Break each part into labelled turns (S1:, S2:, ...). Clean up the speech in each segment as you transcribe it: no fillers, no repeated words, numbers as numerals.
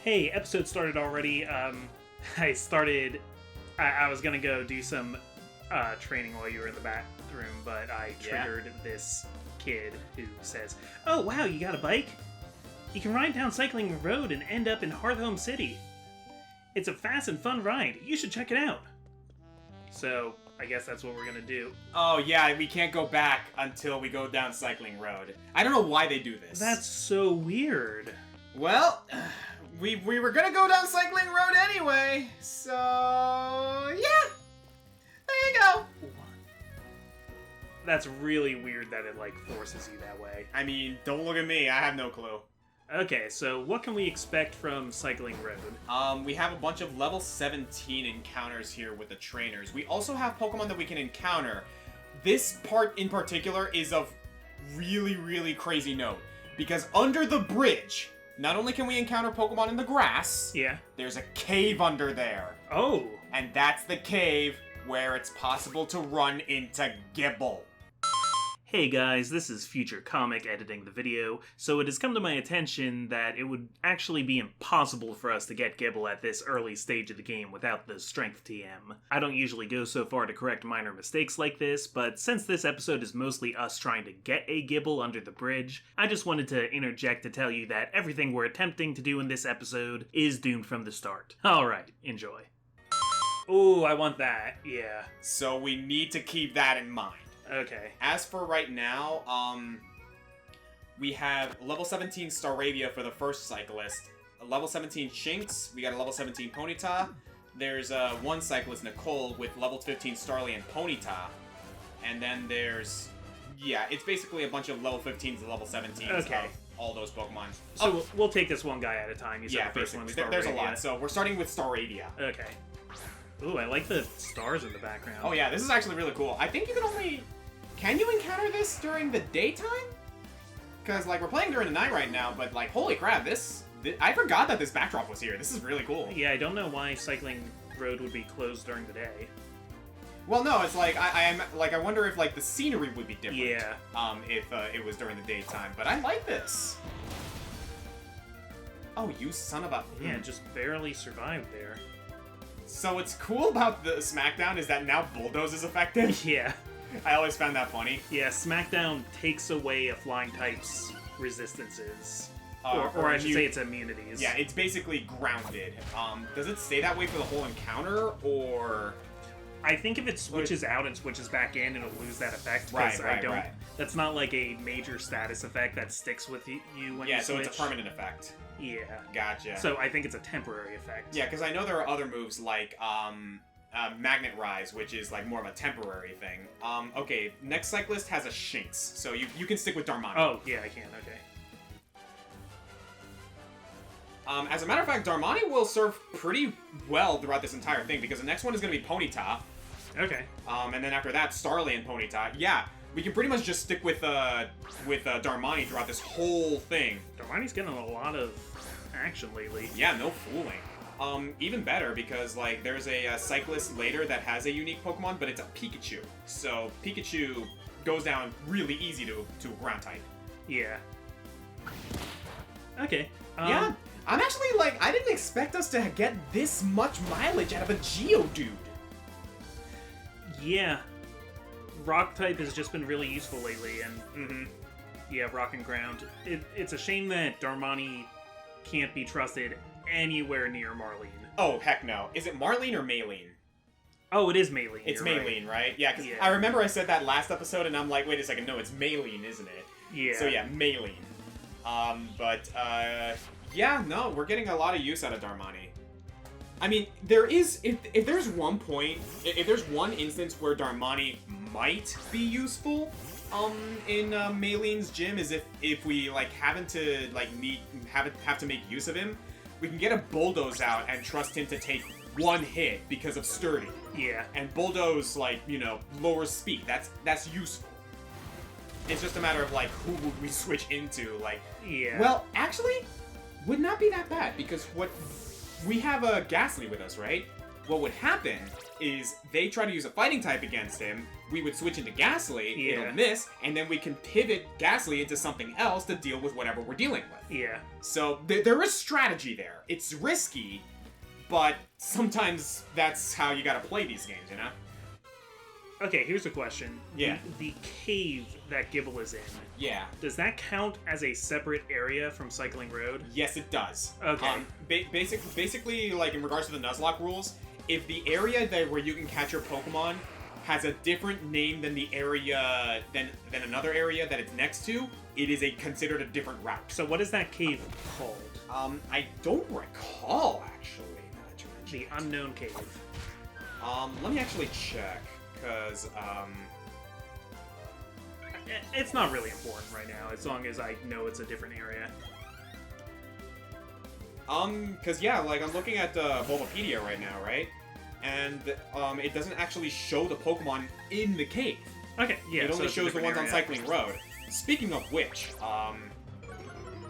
S1: Hey, episode started already. I was gonna go do some training while you were in the bathroom, but I triggered this kid who says, "Oh wow, you got a bike? You can ride down Cycling Road and end up in Hearthome City. It's a fast and fun ride. You should check it out." So, I guess that's what we're gonna do.
S2: Oh yeah, we can't go back until we go down Cycling Road. I don't know why they do this.
S1: That's so weird.
S2: Well, we were gonna go down Cycling Road anyway, so yeah. There you go.
S1: That's really weird that it, forces you that way.
S2: I mean, don't look at me. I have no clue.
S1: Okay, so what can we expect from Cycling Road?
S2: We have a bunch of level 17 encounters here with the trainers. We also have Pokemon that we can encounter. This part in particular is of really, really crazy note. Because under the bridge, not only can we encounter Pokemon in the grass, there's a cave under there.
S1: Oh!
S2: And that's the cave where it's possible to run into Gible.
S1: Hey guys, this is Future Comic editing the video, so it has come to my attention that it would actually be impossible for us to get Gible at this early stage of the game without the Strength TM. I don't usually go so far to correct minor mistakes like this, but since this episode is mostly us trying to get a Gible under the bridge, I just wanted to interject to tell you that everything we're attempting to do in this episode is doomed from the start. Alright, enjoy. Ooh, I want that, yeah.
S2: So we need to keep that in mind.
S1: Okay.
S2: As for right now, we have level 17 Staravia for the first cyclist, a level 17 Shinx, we got a level 17 Ponyta, there's one cyclist, Nicole, with level 15 Starly and Ponyta, and then there's, it's basically a bunch of level 15s and level 17s of all those Pokemon.
S1: So we'll take this one guy at a time. You said the first
S2: basically.
S1: one,
S2: there's a lot, so we're starting with Staravia.
S1: Okay. Ooh, I like the stars in the background.
S2: Oh yeah, this is actually really cool. I think you can only... Can you encounter this during the daytime? Because, we're playing during the night right now, but, holy crap, this... I forgot that this backdrop was here. This is really cool.
S1: Yeah, I don't know why Cycling Road would be closed during the day.
S2: Well, no, it's I wonder if, the scenery would be different.
S1: Yeah.
S2: If it was during the daytime. But I like this. Oh, you son of a...
S1: Yeah, just barely survived there.
S2: So what's cool about the Smackdown is that now Bulldoze is effective.
S1: Yeah.
S2: I always found that funny.
S1: Yeah, Smackdown takes away a flying type's resistances. Or I should say its immunities.
S2: Yeah, it's basically grounded. Does it stay that way for the whole encounter, or...
S1: I think if it switches out and switches back in, it'll lose that effect. Right. That's not a major status effect that sticks with you when you switch. Yeah, so
S2: it's a permanent effect.
S1: Yeah.
S2: Gotcha.
S1: So I think it's a temporary effect.
S2: Yeah, because I know there are other moves like Magnet Rise, which is more of a temporary thing. Okay, next cyclist has a Shinx, so you can stick with Darmani.
S1: Oh, yeah, I can, okay.
S2: As a matter of fact, Darmani will serve pretty well throughout this entire thing, because the next one is going to be Ponyta.
S1: Okay.
S2: And then after that, Starly and Ponyta. Yeah, we can pretty much just stick with Darmani throughout this whole thing.
S1: Darmani's getting a lot of action lately.
S2: Yeah, no fooling. Even better, because, there's a cyclist later that has a unique Pokemon, but it's a Pikachu. So, Pikachu goes down really easy to a ground type.
S1: Yeah. Okay.
S2: Yeah, I'm actually, I didn't expect us to get this much mileage out of a Geodude.
S1: Yeah. Rock type has just been really useful lately, and yeah, Rock and Ground. It's a shame that Darmani can't be trusted anywhere near Marlene.
S2: Oh, heck no. Is it Marlene or Maylene?
S1: Oh, it is Maylene.
S2: It's Maylene, right? Yeah, because I remember I said that last episode, and I'm like, wait a second, no, it's Maylene, isn't it?
S1: Yeah.
S2: So yeah, Maylene. Yeah, no, we're getting a lot of use out of Darmani. I mean, there is, if there's one point, if there's one instance where Darmani might be useful, in Maylene's gym, is if we, have to make use of him, we can get a Bulldoze out and trust him to take one hit because of Sturdy.
S1: Yeah.
S2: And Bulldoze, lowers speed. That's useful. It's just a matter of, who would we switch into,
S1: Yeah.
S2: Well, actually, would not be that bad, because we have a Ghastly with us, right? What would happen is they try to use a fighting type against him, we would switch into Ghastly,
S1: Yeah.
S2: it'll miss, and then we can pivot Ghastly into something else to deal with whatever we're dealing with.
S1: Yeah.
S2: So there is strategy there. It's risky, but sometimes that's how you gotta play these games, you know?
S1: Okay, here's a question.
S2: Yeah.
S1: The cave that Gible is in,
S2: Yeah.
S1: does that count as a separate area from Cycling Road?
S2: Yes, it does.
S1: Okay.
S2: Basically, like in regards to the Nuzlocke rules, if the area where you can catch your Pokemon has a different name than the area than another area that it's next to, it is considered a different route.
S1: So what is that cave called?
S2: I don't recall actually. Now that you mention
S1: The
S2: it.
S1: Unknown Cave.
S2: Let me actually check, cause
S1: It's not really important right now, as long as I know it's a different area.
S2: cause yeah, like I'm looking at Bulbapedia right now, right? And it doesn't actually show the Pokemon in the cave.
S1: Okay, yeah.
S2: It only
S1: it's a
S2: shows the
S1: different
S2: ones on
S1: area.
S2: Cycling Road. Speaking of which,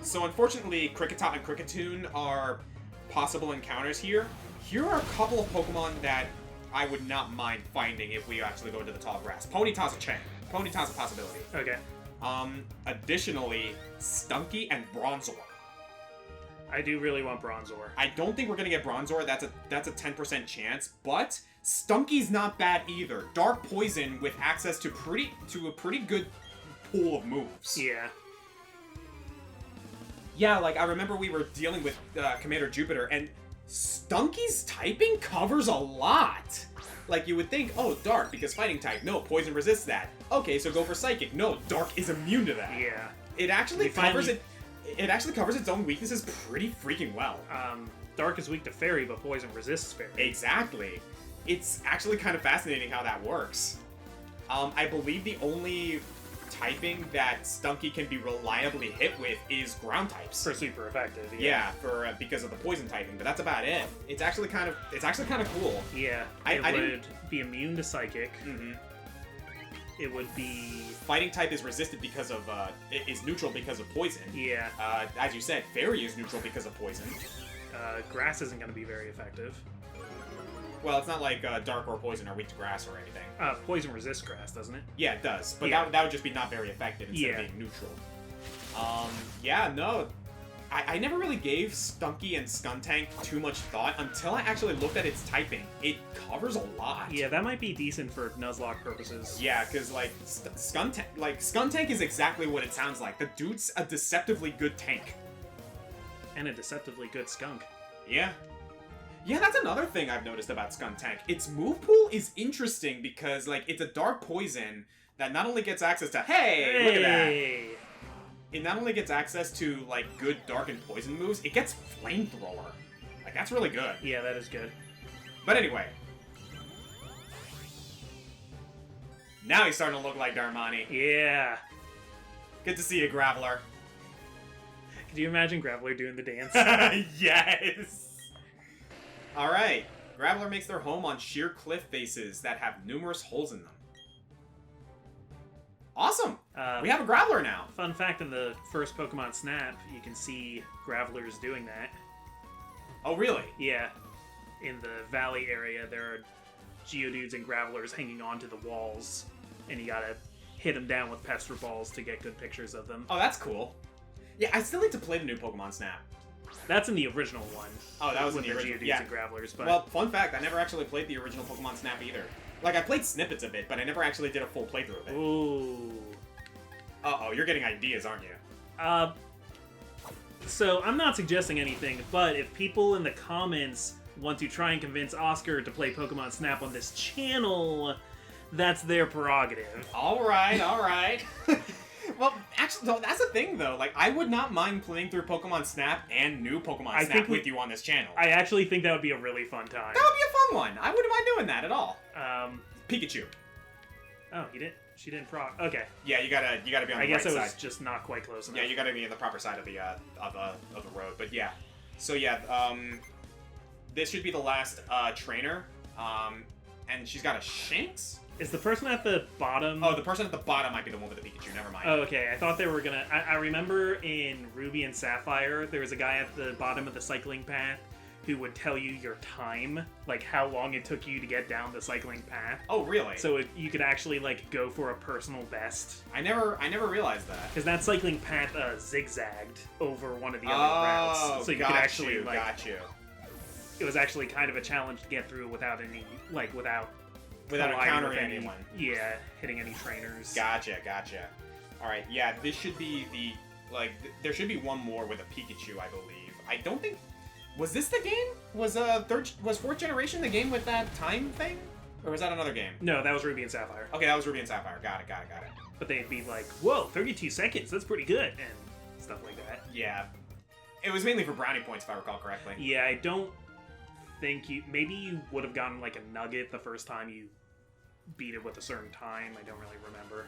S2: so unfortunately, Kricketot and Kricketune are possible encounters here. Here are a couple of Pokemon that I would not mind finding if we actually go into the tall grass. Ponyta's a chance. Ponyta's a possibility.
S1: Okay.
S2: Additionally, Stunky and Bronzor.
S1: I do really want Bronzor.
S2: I don't think we're gonna get Bronzor. That's a 10% chance, but Stunky's not bad either. Dark Poison with access to a pretty good pool of moves.
S1: Yeah.
S2: Yeah, like I remember we were dealing with Commander Jupiter, and Stunky's typing covers a lot. Like you would think, oh, Dark because fighting type. No, Poison resists that. Okay, so go for Psychic. No, Dark is immune to that.
S1: Yeah.
S2: It actually covers
S1: finally-
S2: it. It actually covers its own weaknesses pretty freaking well.
S1: Dark is weak to Fairy, but Poison resists Fairy.
S2: Exactly. It's actually kind of fascinating how that works. I believe the only typing that Stunky can be reliably hit with is ground types.
S1: For super effective.
S2: Yeah, for because of the poison typing, but that's about it. It's actually kind of cool.
S1: Yeah.
S2: I
S1: It
S2: didn't-
S1: would be immune to Psychic.
S2: Mm-hmm.
S1: It would be...
S2: Fighting type is resisted because of is neutral because of poison.
S1: Yeah.
S2: As you said, Fairy is neutral because of poison.
S1: Grass isn't going to be very effective.
S2: Well, it's not like Dark or Poison are weak to grass or anything.
S1: Poison resists Grass, doesn't it?
S2: Yeah, it does, but
S1: Yeah.
S2: that would just be not very effective instead of being neutral. Yeah, no. I never really gave Stunky and Skuntank too much thought until I actually looked at its typing. It covers a lot.
S1: Yeah, that might be decent for Nuzlocke purposes.
S2: Yeah, because like Skuntank is exactly what it sounds like. The dude's a deceptively good tank.
S1: And a deceptively good skunk.
S2: Yeah. Yeah, that's another thing I've noticed about Skuntank. Its move pool is interesting because like it's a dark poison that not only gets access to look at that. It not only gets access to like good dark and poison moves, it gets flamethrower. Like that's really good.
S1: Yeah, that is good.
S2: But anyway. Now he's starting to look like Darmani.
S1: Yeah.
S2: Good to see you, Graveler.
S1: Could you imagine Graveler doing the dance?
S2: Yes! Alright. Graveler makes their home on sheer cliff faces that have numerous holes in them. Awesome! We have a Graveler now.
S1: Fun fact, in the first Pokemon Snap, you can see Gravelers doing that.
S2: Oh, really?
S1: Yeah. In the valley area, there are Geodudes and Gravelers hanging onto the walls, and you gotta hit them down with Pester Balls to get good pictures of them.
S2: Oh, that's cool. Yeah, I still need to play the new Pokemon Snap.
S1: That's in the original one.
S2: Oh, that was in
S1: with
S2: the original.
S1: Geodudes
S2: Yeah.
S1: and Gravelers, but...
S2: Well, fun fact, I never actually played the original Pokemon Snap either. Like, I played snippets of it, but I never actually did a full playthrough of it.
S1: Ooh.
S2: Uh-oh, you're getting ideas, aren't you?
S1: So, I'm not suggesting anything, but if people in the comments want to try and convince Oscar to play Pokemon Snap on this channel, that's their prerogative.
S2: Alright, alright. Well, actually, no, that's the thing, though. Like, I would not mind playing through Pokemon Snap and new Pokemon Snap with you on this channel.
S1: I actually think that would be a really fun time.
S2: That would be a fun one. I wouldn't mind doing that at all. Pikachu.
S1: Oh, she didn't proc. Okay.
S2: Yeah, you gotta be on the right side.
S1: I guess it was just not quite close enough.
S2: Yeah, you gotta be on the proper side of the road. But yeah, so yeah, this should be the last trainer, and she's got a Shanks.
S1: Is the person at the bottom?
S2: Oh, the person at the bottom might be the one with the Pikachu. Never mind.
S1: Oh, okay. I thought they were gonna. I remember in Ruby and Sapphire, there was a guy at the bottom of the cycling path who would tell you your time, like how long it took you to get down the cycling path.
S2: Oh, really?
S1: So you could actually like go for a personal best.
S2: I never realized that.
S1: Because that cycling path zigzagged over one of the other routes, so you could actually
S2: got you.
S1: It was actually kind of a challenge to get through without without
S2: encountering anyone.
S1: Yeah, hitting any trainers.
S2: Gotcha. All right, yeah, this should be there should be one more with a Pikachu, I believe. I don't think. Was this the game? Was fourth generation the game with that time thing? Or was that another game?
S1: No, that was Ruby and Sapphire.
S2: Okay, that was Ruby and Sapphire. Got it.
S1: But they'd be like, whoa, 32 seconds, that's pretty good, and stuff like that.
S2: Yeah. It was mainly for brownie points, if I recall correctly.
S1: Yeah, I don't think maybe you would have gotten like a nugget the first time you beat it with a certain time. I don't really remember.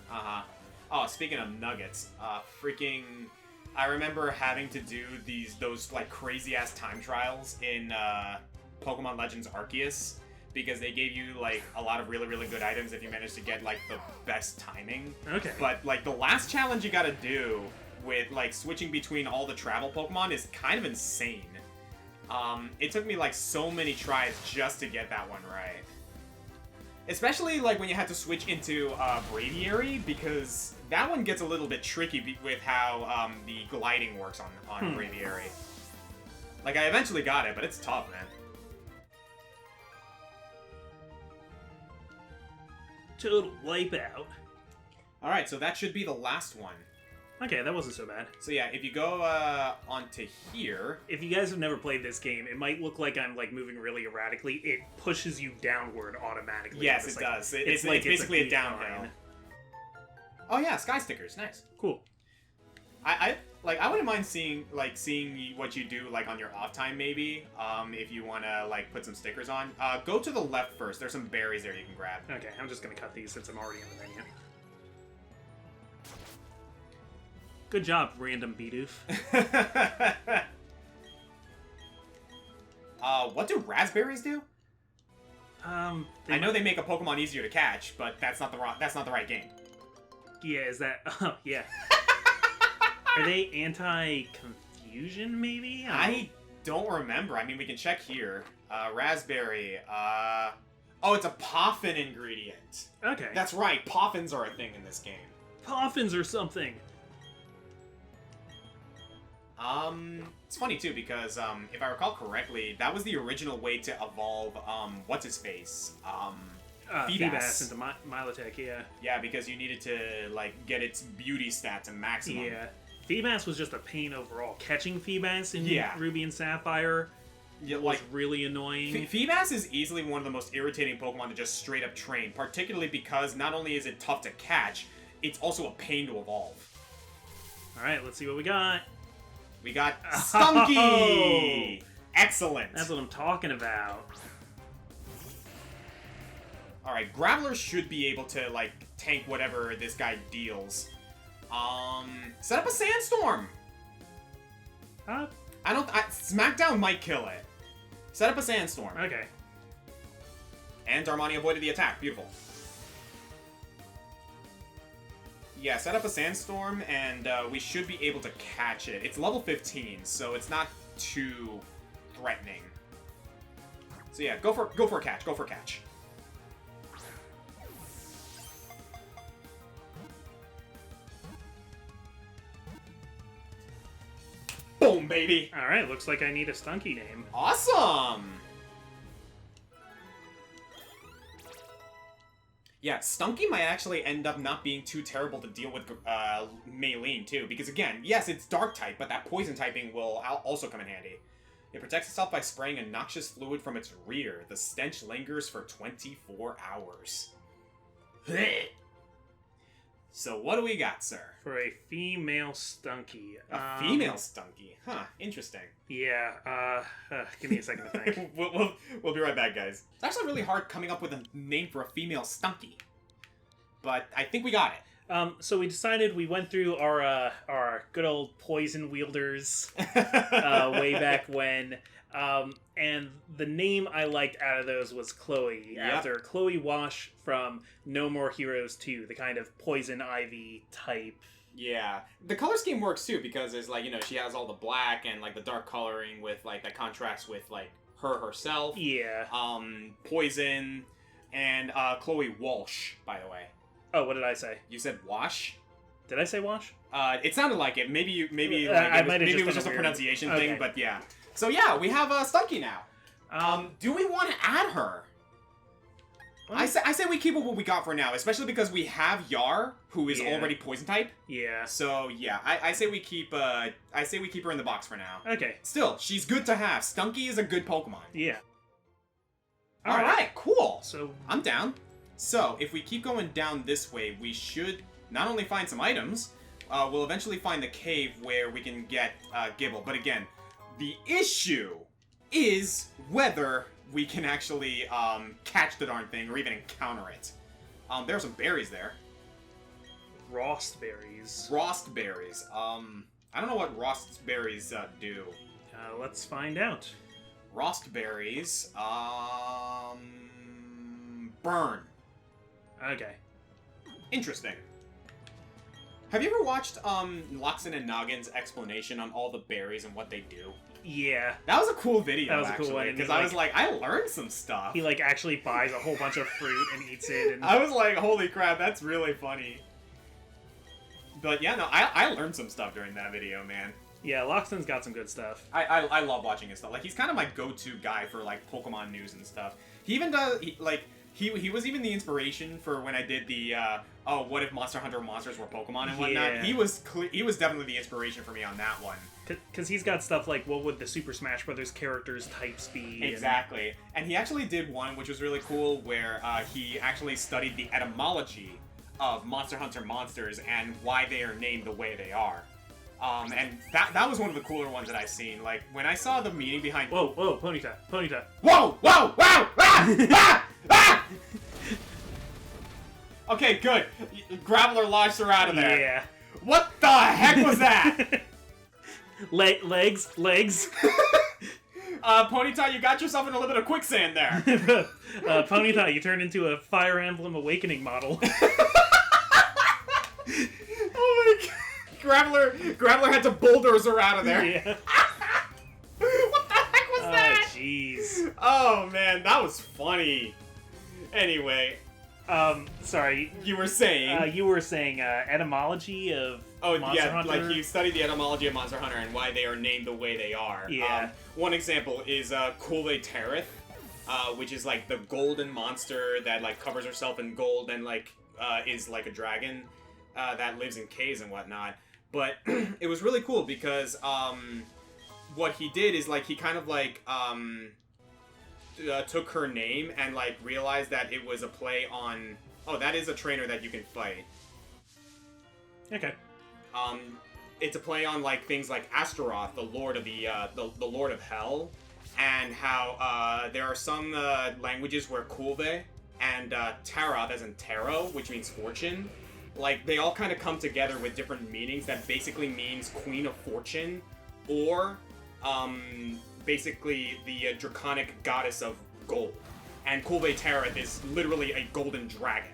S2: Oh, speaking of nuggets, I remember having to do those like crazy ass time trials in Pokemon Legends Arceus because they gave you like a lot of really good items if you managed to get like the best timing.
S1: Okay.
S2: But like the last challenge you gotta do with like switching between all the travel Pokemon is kind of insane. It took me like so many tries just to get that one right. Especially like when you had to switch into Braviary, because that one gets a little bit tricky with how the gliding works on Braviary. Like I eventually got it, but it's tough, man.
S1: Total wipeout.
S2: Alright, so that should be the last one.
S1: Okay, that wasn't so bad.
S2: So yeah, if you go onto here...
S1: If you guys have never played this game, it might look like I'm like moving really erratically. It pushes you downward automatically.
S2: Yes, it does. It's basically a downhill. Oh yeah, sky stickers. Nice.
S1: Cool.
S2: I wouldn't mind seeing what you do like on your off time maybe. If you want to like put some stickers on. Go to the left first. There's some berries there you can grab.
S1: Okay, I'm just gonna cut these since I'm already in the menu. Good job, random Bidoof.
S2: What do raspberries do?
S1: I
S2: know they make a Pokemon easier to catch, but that's not the right game.
S1: Yeah, is that? Oh, yeah. Are they anti-confusion? Maybe.
S2: I don't remember. I mean, we can check here. Raspberry. Oh, it's a Poffin ingredient.
S1: Okay.
S2: That's right. Poffins are a thing in this game.
S1: Poffins or something.
S2: It's funny too because if I recall correctly, that was the original way to evolve what's his face,
S1: Feebas into Milotic, yeah.
S2: Yeah, because you needed to like get its beauty stat to maximum.
S1: Yeah, Feebas was just a pain overall. Catching Feebas in Ruby and Sapphire was really annoying.
S2: Feebas is easily one of the most irritating Pokemon to just straight up train, particularly because not only is it tough to catch, it's also a pain to evolve.
S1: All right, let's see what we got.
S2: We got Stunky! Excellent!
S1: That's what I'm talking about.
S2: Alright, Graveler should be able to, like, tank whatever this guy deals. Set up a Sandstorm! Smackdown might kill it. Set up a Sandstorm.
S1: Okay.
S2: And Darmani avoided the attack. Beautiful. Yeah, set up a Sandstorm, and we should be able to catch it. It's level 15, so it's not too threatening. So yeah, go for a catch. Go for a catch. Boom, baby!
S1: Alright, looks like I need a Stunky name.
S2: Awesome! Yeah, Stunky might actually end up not being too terrible to deal with Maylene, too. Because, again, yes, it's Dark-type, but that Poison typing will also come in handy. It protects itself by spraying a noxious fluid from its rear. The stench lingers for 24 hours. So, what do we got, sir?
S1: For a female Stunky.
S2: A female Stunky? Huh, interesting.
S1: Yeah, give me a second to think.
S2: We'll be right back, guys. It's actually really hard coming up with a name for a female Stunky. But I think we got it.
S1: So we decided we went through our good old poison wielders way back when. And the name I liked out of those was Chloe, after Chloe Wash from No More Heroes 2, the kind of poison ivy type.
S2: Yeah. The color scheme works too, because there's like, you know, she has all the black and like the dark coloring with like that contrasts with like herself.
S1: Yeah.
S2: Poison, and Chloe Walsh, by the way.
S1: Oh, what did I say?
S2: You said Wash?
S1: Did I say Wash?
S2: It sounded like it. Maybe it was just a pronunciation thing, but yeah. So yeah, we have Stunky now. Do we want to add her? I say we keep what we got for now, especially because we have Yar, who is already poison type.
S1: Yeah.
S2: So yeah, I say we keep her in the box for now.
S1: Okay.
S2: Still, she's good to have. Stunky is a good Pokemon.
S1: Yeah.
S2: All right, cool.
S1: So
S2: I'm down. So if we keep going down this way, we should not only find some items, we'll eventually find the cave where we can get Gible. But again, the issue is whether we can actually catch the darn thing or even encounter it. There are some berries there.
S1: Rost berries.
S2: Rost berries. I don't know what Rost berries do.
S1: Let's find out.
S2: Rost berries. Burn.
S1: Okay.
S2: Interesting. Have you ever watched Loxin and Noggin's explanation on all the berries and what they do?
S1: Yeah.
S2: That was a cool video,
S1: that was
S2: actually,
S1: a cool one.
S2: because I was like, I learned some stuff.
S1: He, like, actually buys a whole bunch of fruit and eats it. And
S2: I was like, holy crap, that's really funny. But yeah, no, I learned some stuff during that video, man.
S1: Yeah, Loxton's got some good stuff.
S2: I love watching his stuff. Like, he's kind of my go-to guy for, like, Pokemon news and stuff. He even does, he was even the inspiration for when I did the, what if Monster Hunter monsters were Pokemon and whatnot.
S1: Yeah.
S2: He was definitely the inspiration for me on that one.
S1: Because he's got stuff like, what would the Super Smash Brothers characters' types be?
S2: Exactly. And he actually did one, which was really cool, where he actually studied the etymology of Monster Hunter monsters and why they are named the way they are. And that was one of the cooler ones that I've seen. Like, when I saw the meaning behind...
S1: Whoa, Ponyta.
S2: Whoa! Wow! Ah! Ah! Okay, good. Graveler launched her out of there.
S1: Yeah.
S2: What the heck was that?
S1: Legs.
S2: Ponyta, you got yourself in a little bit of quicksand there.
S1: Ponyta, you turned into a Fire Emblem Awakening model.
S2: Oh my god. Graveler had to bulldoze her out of there.
S1: Yeah.
S2: What the heck was that?
S1: Oh, jeez.
S2: Oh, man, that was funny. Anyway.
S1: Sorry.
S2: You were saying...
S1: etymology of Monster Hunter?
S2: Like you studied the etymology of Monster Hunter and why they are named the way they are.
S1: Yeah.
S2: One example is Terastallizing, which is like the golden monster that like covers herself in gold and like is like a dragon that lives in caves and whatnot. But it was really cool because what he did is like he kind of like took her name and like realized that it was a play on, oh, that is a trainer that you can fight.
S1: Okay.
S2: It's a play on like things like Astaroth, the Lord of the Lord of Hell, and how there are some languages where Kulve and Taroth, as in tarot, which means fortune, like they all kind of come together with different meanings that basically means Queen of Fortune, or basically the draconic goddess of gold. And Kulve Taroth is literally a golden dragon.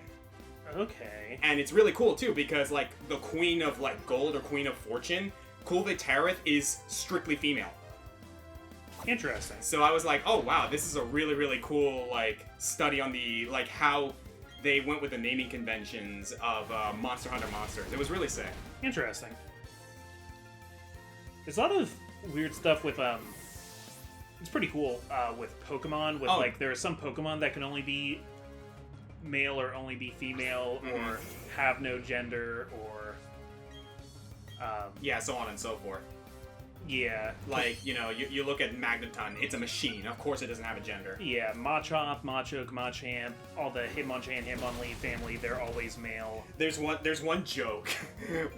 S1: Okay.
S2: And it's really cool too because like the Queen of like Gold or Queen of Fortune, Kulve Taroth is strictly female.
S1: Interesting.
S2: So I was like, oh wow, this is a really, really cool like study on the like how they went with the naming conventions of Monster Hunter monsters. It was really sick.
S1: Interesting. There's a lot of weird stuff with it's pretty cool with Pokemon. With like there are some Pokemon that can only be male or only be female, or have no gender, or
S2: yeah, so on and so forth.
S1: Yeah.
S2: Like, you know, you look at Magneton, it's a machine. Of course it doesn't have a gender.
S1: Yeah, Machop, Machoke, Machamp, all the Hitmonchan, Hitmonlee family, they're always male.
S2: There's one joke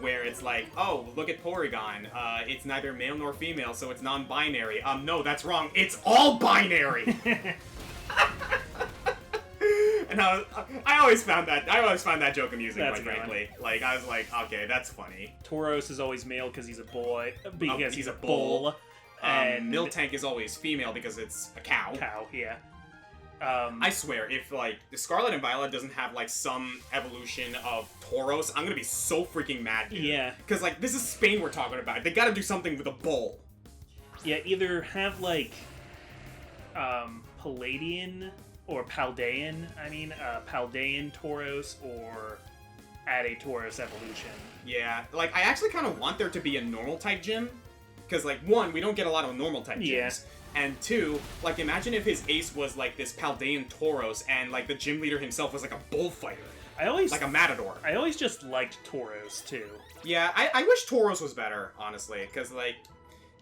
S2: where it's like, oh, look at Porygon. It's neither male nor female, so it's non-binary. No, that's wrong. It's all binary! And I always found that joke amusing, quite frankly. Like, I was like, okay, that's funny.
S1: Tauros is always male because he's a boy, because he's a bull. And
S2: Miltank is always female because it's a cow.
S1: Yeah.
S2: I swear, if, like, the Scarlet and Violet doesn't have, like, some evolution of Tauros, I'm gonna be so freaking mad, dude.
S1: Yeah.
S2: Because, like, this is Spain we're talking about. They gotta do something with a bull.
S1: Yeah, either have, like... Palladian or Paldean, Paldean Tauros or add a Tauros evolution.
S2: Yeah, like, I actually kind of want there to be a normal type gym, because, like, one, we don't get a lot of normal type gyms.
S1: Yeah.
S2: And two, like, imagine if his ace was, like, this Paldean Tauros, and, like, the gym leader himself was, like, a bullfighter. Like a matador.
S1: I always just liked Tauros, too.
S2: Yeah, I wish Tauros was better, honestly, because, like,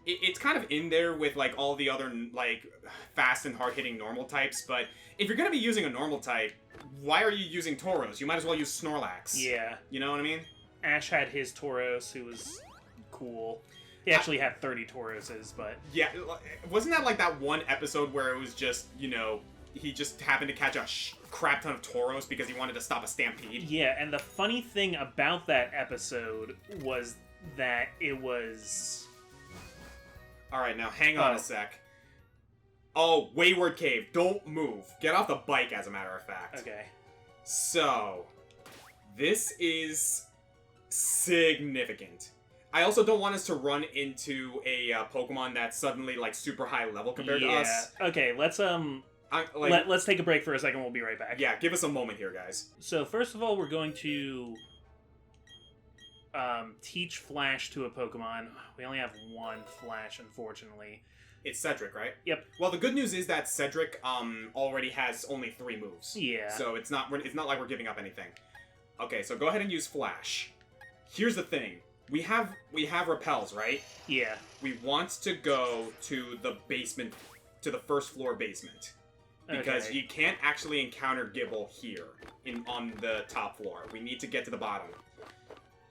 S2: it's kind of in there with, like, all the other, like, fast and hard-hitting normal types, but if you're gonna be using a normal type, why are you using Tauros? You might as well use Snorlax.
S1: Yeah.
S2: You know what I mean?
S1: Ash had his Tauros, who was cool. He actually had 30 Tauroses, but...
S2: Yeah, wasn't that, like, that one episode where it was just, you know, he just happened to catch a crap ton of Tauros because he wanted to stop a stampede?
S1: Yeah, and the funny thing about that episode was that it was...
S2: Alright, now hang on a sec. Oh, Wayward Cave. Don't move. Get off the bike, as a matter of fact.
S1: Okay.
S2: So, this is significant. I also don't want us to run into a Pokemon that's suddenly, like, super high level compared to us.
S1: Okay, let's let's take a break for a second. We'll be right back.
S2: Yeah, give us a moment here, guys.
S1: So, first of all, we're going to teach Flash to a Pokemon. We only have one Flash, unfortunately.
S2: It's Cedric, right?
S1: Yep.
S2: Well, the good news is that Cedric already has only 3 moves.
S1: Yeah.
S2: So it's not like we're giving up anything. Okay, so go ahead and use Flash. Here's the thing. We have repels, right?
S1: Yeah.
S2: We want to go to the basement, to the first floor basement. Because you can't actually encounter Gible here on the top floor. We need to get to the bottom.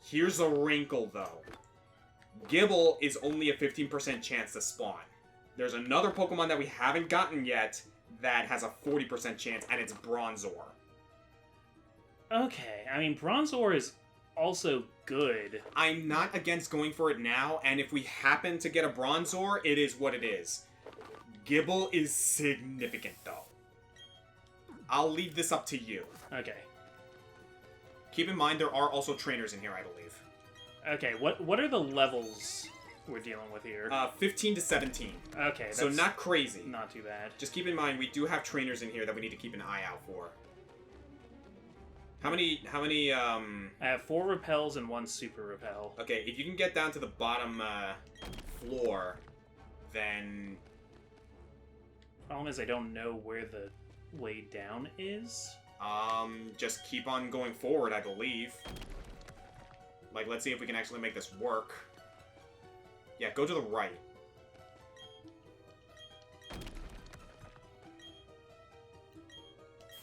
S2: Here's a wrinkle, though. Gible is only a 15% chance to spawn. There's another Pokemon that we haven't gotten yet that has a 40% chance, and it's Bronzor.
S1: Okay, I mean, Bronzor is also good.
S2: I'm not against going for it now, and if we happen to get a Bronzor, it is what it is. Gible is significant, though. I'll leave this up to you.
S1: Okay.
S2: Keep in mind, there are also trainers in here, I believe.
S1: Okay, what are the levels we're dealing with here?
S2: 15 to 17.
S1: Okay, that's
S2: so not crazy.
S1: Not too bad.
S2: Just keep in mind, we do have trainers in here that we need to keep an eye out for. How many,
S1: I have 4 repels and 1 super repel.
S2: Okay, if you can get down to the bottom, floor, then...
S1: Problem is I don't know where the way down is.
S2: Just keep on going forward, I believe. Like, let's see if we can actually make this work. Yeah, go to the right.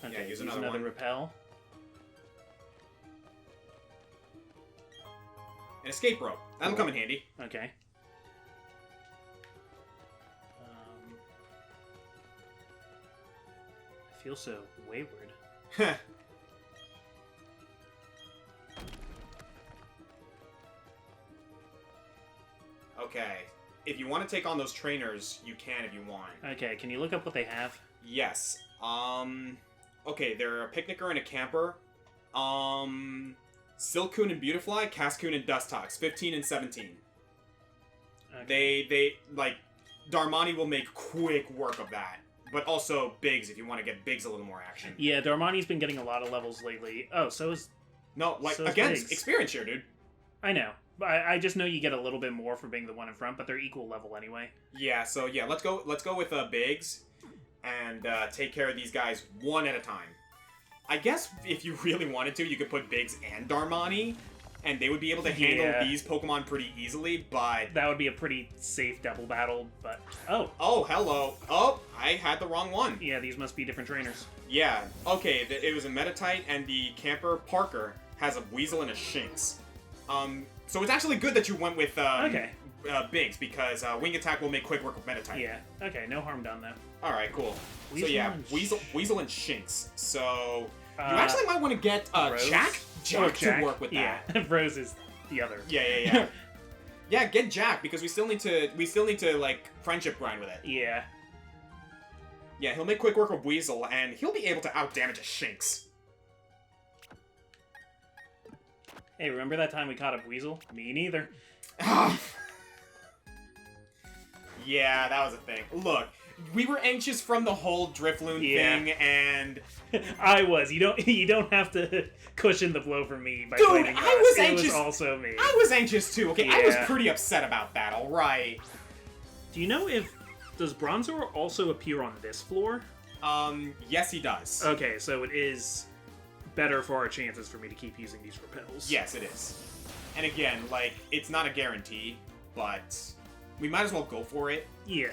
S1: Okay,
S2: yeah, use
S1: another
S2: one.
S1: repel.
S2: An escape rope. That'll come in handy.
S1: Okay. I feel so wayward.
S2: Heh. Okay. If you want to take on those trainers, you can if you want.
S1: Okay, can you look up what they have?
S2: Yes. Okay, they're a picnicker and a camper. Silcoon and Beautifly, Cascoon and Dustox, 15 and 17. Okay. They like, Darmani will make quick work of that. But also Biggs, if you want to get Biggs a little more action.
S1: Yeah, Darmani's been getting a lot of levels lately. Oh, so is...
S2: No, like,
S1: so
S2: again,
S1: Biggs.
S2: experience here, dude.
S1: I know. I just know you get a little bit more for being the one in front, but they're equal level anyway.
S2: Yeah, so yeah, let's go with Biggs and take care of these guys one at a time. I guess if you really wanted to, you could put Biggs and Darmani, and they would be able to handle these Pokemon pretty easily, but...
S1: That would be a pretty safe double battle, but... Oh!
S2: Oh, hello. Oh, I had the wrong one.
S1: Yeah, these must be different trainers.
S2: Yeah, okay, it was a Metatite, and the camper, Parker, has a Weasel and a Shinx. So it's actually good that you went with, Biggs, because Wing Attack will make quick work of Metatite.
S1: Yeah, okay, no harm done, though.
S2: Alright, cool.
S1: Weasel
S2: so yeah,
S1: and
S2: Weasel and Shinx. So... you actually might want to get Jack to work with that.
S1: Yeah, Rose is the other.
S2: Yeah. Yeah, get Jack because we still need to like friendship grind with it.
S1: Yeah.
S2: Yeah, he'll make quick work of Weasel and he'll be able to outdamage a Shinx.
S1: Hey, remember that time we caught up Weasel? Me neither.
S2: Yeah, that was a thing. Look, we were anxious from the whole Drifloon thing, and
S1: I was. You don't have to cushion the blow for me by
S2: dude,
S1: blaming
S2: I
S1: us.
S2: was
S1: It
S2: anxious.
S1: was also me.
S2: I was anxious too. Okay, I was
S1: Yeah.
S2: pretty upset about that. All right.
S1: Do you know if does Bronzor also appear on this floor?
S2: Yes, he does.
S1: Okay, so it is better for our chances for me to keep using these repels.
S2: Yes, it is. And again, like, it's not a guarantee, but we might as well go for it,
S1: Yeah,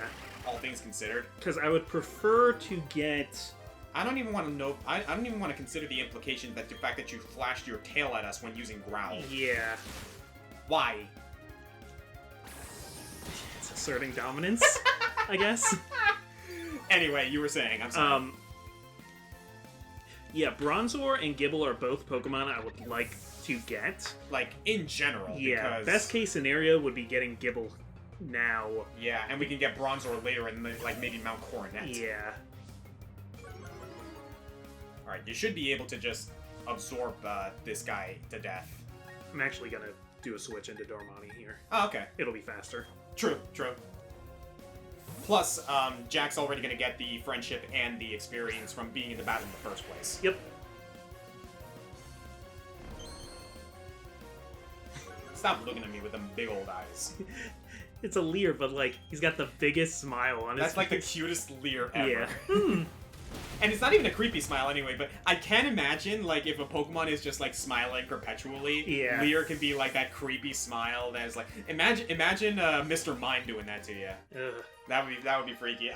S2: all things considered.
S1: because I would prefer to get.
S2: I don't even want to know. I don't even want to consider the implication that the fact that you flashed your tail at us when using Growl.
S1: Yeah,
S2: Why?
S1: it's asserting dominance, I guess.
S2: Anyway, you were saying. I'm sorry.
S1: Yeah, Bronzor and Gible are both Pokemon I would like to get.
S2: Like, in general.
S1: Yeah,
S2: Because,
S1: best case scenario would be getting Gible now.
S2: yeah, and we can get Bronzor later in, like, maybe Mount Coronet.
S1: Yeah.
S2: Alright, you should be able to just absorb this guy to death.
S1: I'm actually gonna do a switch into Darmani here.
S2: Oh, okay.
S1: It'll be faster.
S2: True, true. Plus, Jack's already gonna get the friendship and the experience from being in the battle in the first place.
S1: Yep.
S2: Stop looking at me with them big old eyes.
S1: It's a Leer, but like he's got the biggest smile on his
S2: That's like the
S1: face.
S2: cutest leer ever.
S1: Yeah. Hmm.
S2: And it's not even a creepy smile anyway, but I can imagine, like, if a Pokemon is just, like, smiling perpetually,
S1: Yeah.
S2: Leer can be, like, that creepy smile that is, like... Imagine Mr. Mime doing that to you.
S1: Ugh.
S2: That would be freaky.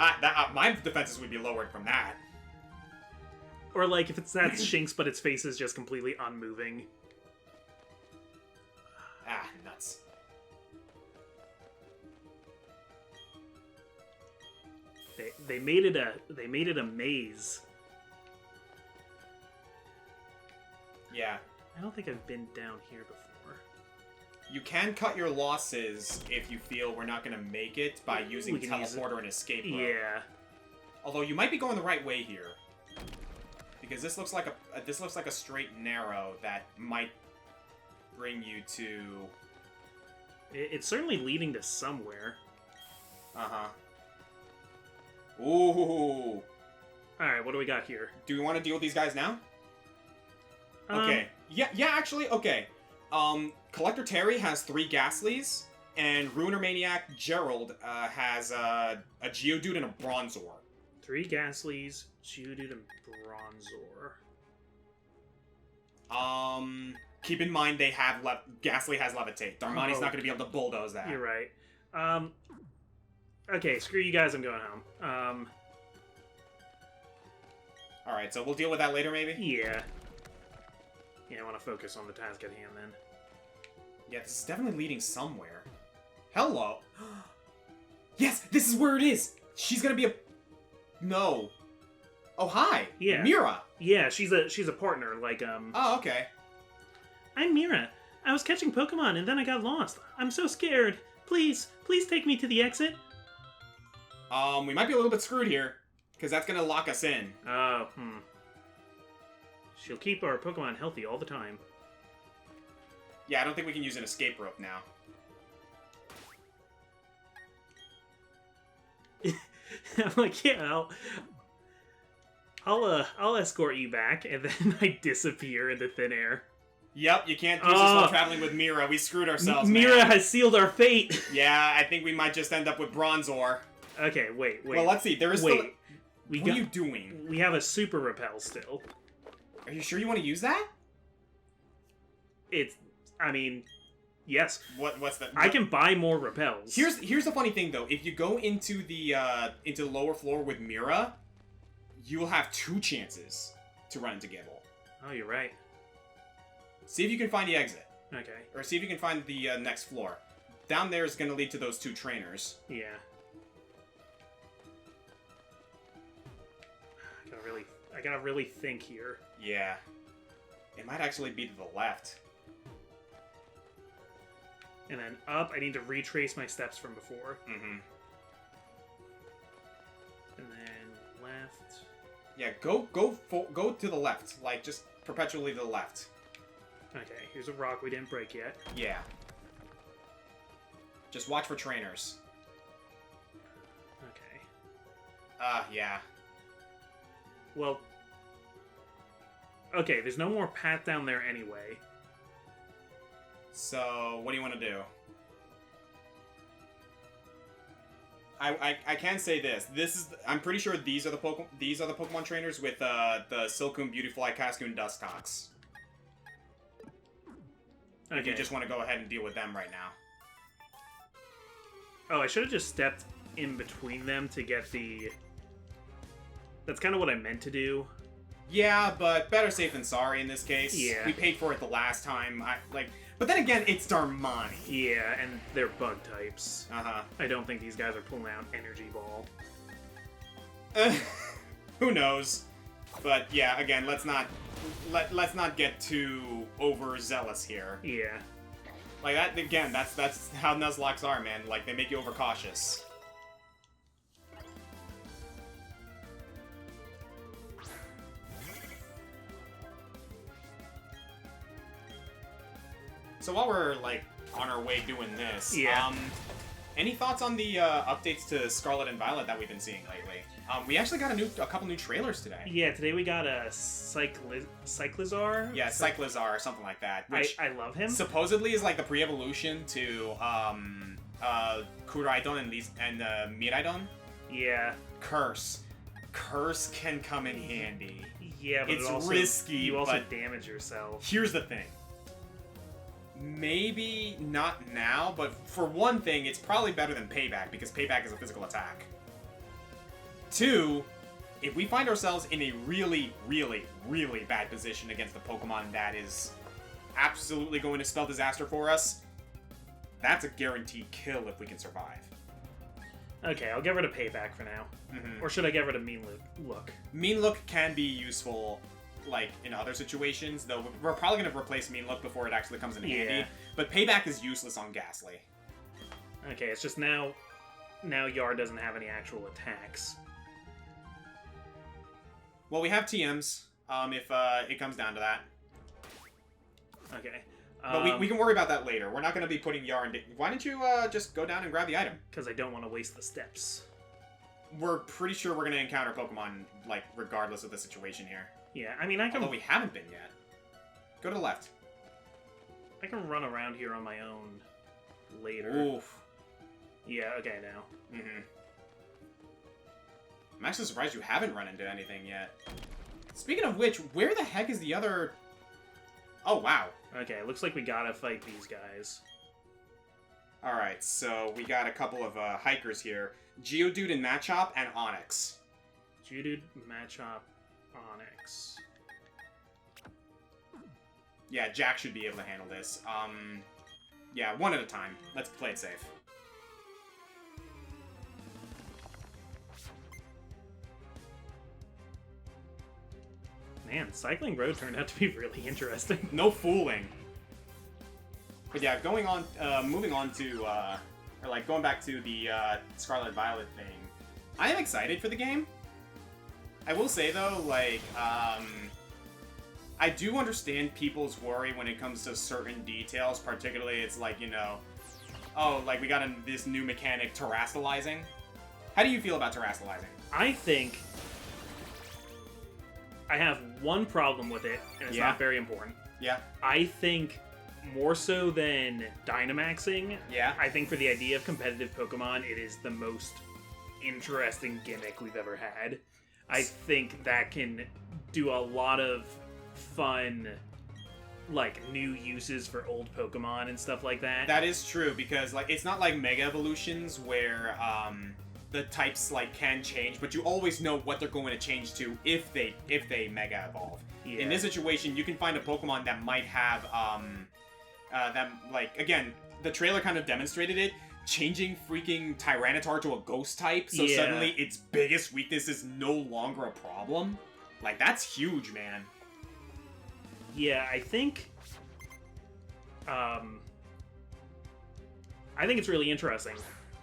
S2: My defenses would be lowered from that.
S1: Or like if it's that Shinx, but its face is just completely unmoving.
S2: Ah, nuts.
S1: They made it a maze.
S2: Yeah.
S1: I don't think I've been down here before.
S2: You can cut your losses if you feel we're not going to make it by using
S1: We can use
S2: Teleporter and Escape Rope.
S1: Yeah.
S2: Although you might be going the right way here. Because this looks like a straight and narrow that might bring you to...
S1: It's certainly leading to somewhere.
S2: Uh-huh. Ooh.
S1: Alright, what do we got here?
S2: Do we want to deal with these guys now? Okay. Yeah, actually, okay. Collector Terry has 3 Ghastlies, and Ruiner Maniac Gerald has a Geodude and a Bronzor.
S1: 3 Ghastlies, Geodude, and Bronzor.
S2: Keep in mind they have Ghastly has Levitate. Darmani's not going to be able to bulldoze that.
S1: You're right. Okay, screw you guys, I'm going home.
S2: Alright, so we'll deal with that later, maybe?
S1: Yeah. Yeah, I want to focus on the task at hand, then.
S2: Yeah, this is definitely leading somewhere. Hello! Yes, this is where it is! She's gonna be a... No. Oh, hi!
S1: Yeah.
S2: Mira!
S1: Yeah, she's a partner, like,
S2: Oh, okay.
S1: I'm Mira. I was catching Pokemon, and then I got lost. I'm so scared. Please take me to the exit.
S2: We might be a little bit screwed here, because that's gonna lock us in.
S1: Oh, She'll keep our Pokemon healthy all the time.
S2: Yeah, I don't think we can use an escape rope now.
S1: I'm like, yeah, I'll escort you back, and then I disappear into thin air.
S2: Yep, you can't use this while traveling with Mira. We screwed ourselves,
S1: Mira
S2: man.
S1: has sealed our fate.
S2: Yeah, I think we might just end up with Bronzor.
S1: Okay, wait.
S2: Well, let's see. There is
S1: wait.
S2: still... What are you doing?
S1: We have a super repel still.
S2: Are you sure you want to use that?
S1: I mean, yes.
S2: What's that?
S1: I can buy more repels.
S2: Here's the funny thing though. If you go into the lower floor with Mira, you will have 2 chances to run into Gible.
S1: Oh, you're right.
S2: See if you can find the exit.
S1: Okay.
S2: Or see if you can find the next floor. Down there is going to lead to those 2 trainers.
S1: Yeah. I gotta really think here.
S2: Yeah. It might actually be to the left.
S1: And then up, I need to retrace my steps from before.
S2: Mm-hmm.
S1: And then left.
S2: Yeah, go to the left. Like, just perpetually to the left.
S1: Okay, here's a rock we didn't break yet.
S2: Yeah. Just watch for trainers. Yeah.
S1: Well... Okay, there's no more path down there anyway.
S2: So, what do you want to do? I can say this. I'm pretty sure these are the Pokemon trainers with the Silcoon, Beautifly, Cascoon, Dustox. Okay. If you just want to go ahead and deal with them right now.
S1: Oh, I should have just stepped in between them to get the... That's kind of what I meant to do.
S2: Yeah, but better safe than sorry in this case.
S1: Yeah.
S2: We paid for it the last time. But then again, it's Darmani.
S1: Yeah, and they're bug types.
S2: Uh-huh.
S1: I don't think these guys are pulling out Energy Ball.
S2: Who knows? But yeah, again, let's not get too overzealous here.
S1: Yeah.
S2: Like that again, that's how Nuzlocks are, man. Like they make you overcautious. So while we're like on our way doing this,
S1: yeah.
S2: Any thoughts on the updates to Scarlet and Violet that we've been seeing lately? We actually got a couple new trailers today.
S1: Yeah, today we got a Cyclizar?
S2: Yeah, Cyclizar or something like that. Which
S1: I love him.
S2: Supposedly is like the pre-evolution to Kuraidon and Miraidon.
S1: Yeah.
S2: Curse can come in handy.
S1: Yeah, but
S2: it's
S1: also,
S2: risky.
S1: You also damage yourself.
S2: Here's the thing. Maybe not now, but for one thing, it's probably better than Payback, because Payback is a physical attack. 2, if we find ourselves in a really, really, really bad position against a Pokemon that is absolutely going to spell disaster for us, that's a guaranteed kill if we can survive.
S1: Okay, I'll get rid of Payback for now.
S2: Mm-hmm.
S1: Or should I get rid of Mean Look?
S2: Mean Look can be useful, like, in other situations, though we're probably going to replace Mean Look before it actually comes in handy. But Payback is useless on Ghastly.
S1: Okay, it's just now Yard doesn't have any actual attacks.
S2: Well, we have TMs, if it comes down to that.
S1: Okay.
S2: But we can worry about that later. We're not going to be putting Yarn... Why don't you just go down and grab the item?
S1: Because I don't want to waste the steps.
S2: We're pretty sure we're going to encounter Pokemon, like, regardless of the situation here.
S1: Yeah, I mean, I can...
S2: Although we haven't been yet. Go to the left.
S1: I can run around here on my own later.
S2: Oof.
S1: Yeah, okay, now.
S2: Mm-hmm. I'm actually surprised you haven't run into anything yet. Speaking of which, where the heck is the other... Oh, wow.
S1: Okay, looks like we gotta fight these guys.
S2: Alright, so we got a couple of hikers here. Geodude and Machop and Onix.
S1: Geodude, Machop, Onix.
S2: Yeah, Jack should be able to handle this. Yeah, one at a time. Let's play it safe.
S1: Man, Cycling Road turned out to be really interesting.
S2: No fooling. But yeah, moving on to, or like going back to the Scarlet Violet thing. I am excited for the game. I will say though, like, I do understand people's worry when it comes to certain details. Particularly, it's like, you know, oh, like we got this new mechanic, Terastallizing. How do you feel about Terastallizing?
S1: I think I have one problem with it, and it's not very important.
S2: Yeah.
S1: I think more so than Dynamaxing,
S2: yeah,
S1: I think for the idea of competitive Pokemon, it is the most interesting gimmick we've ever had. I think that can do a lot of fun, like, new uses for old Pokemon and stuff like that.
S2: That is true, because, like, it's not like Mega Evolutions where, the types, like, can change, but you always know what they're going to change to if they Mega Evolve.
S1: Yeah.
S2: In this situation, you can find a Pokemon that might have, like, again, the trailer kind of demonstrated it, changing freaking Tyranitar to a Ghost type, so suddenly its biggest weakness is no longer a problem. Like, that's huge, man.
S1: Yeah, I think it's really interesting.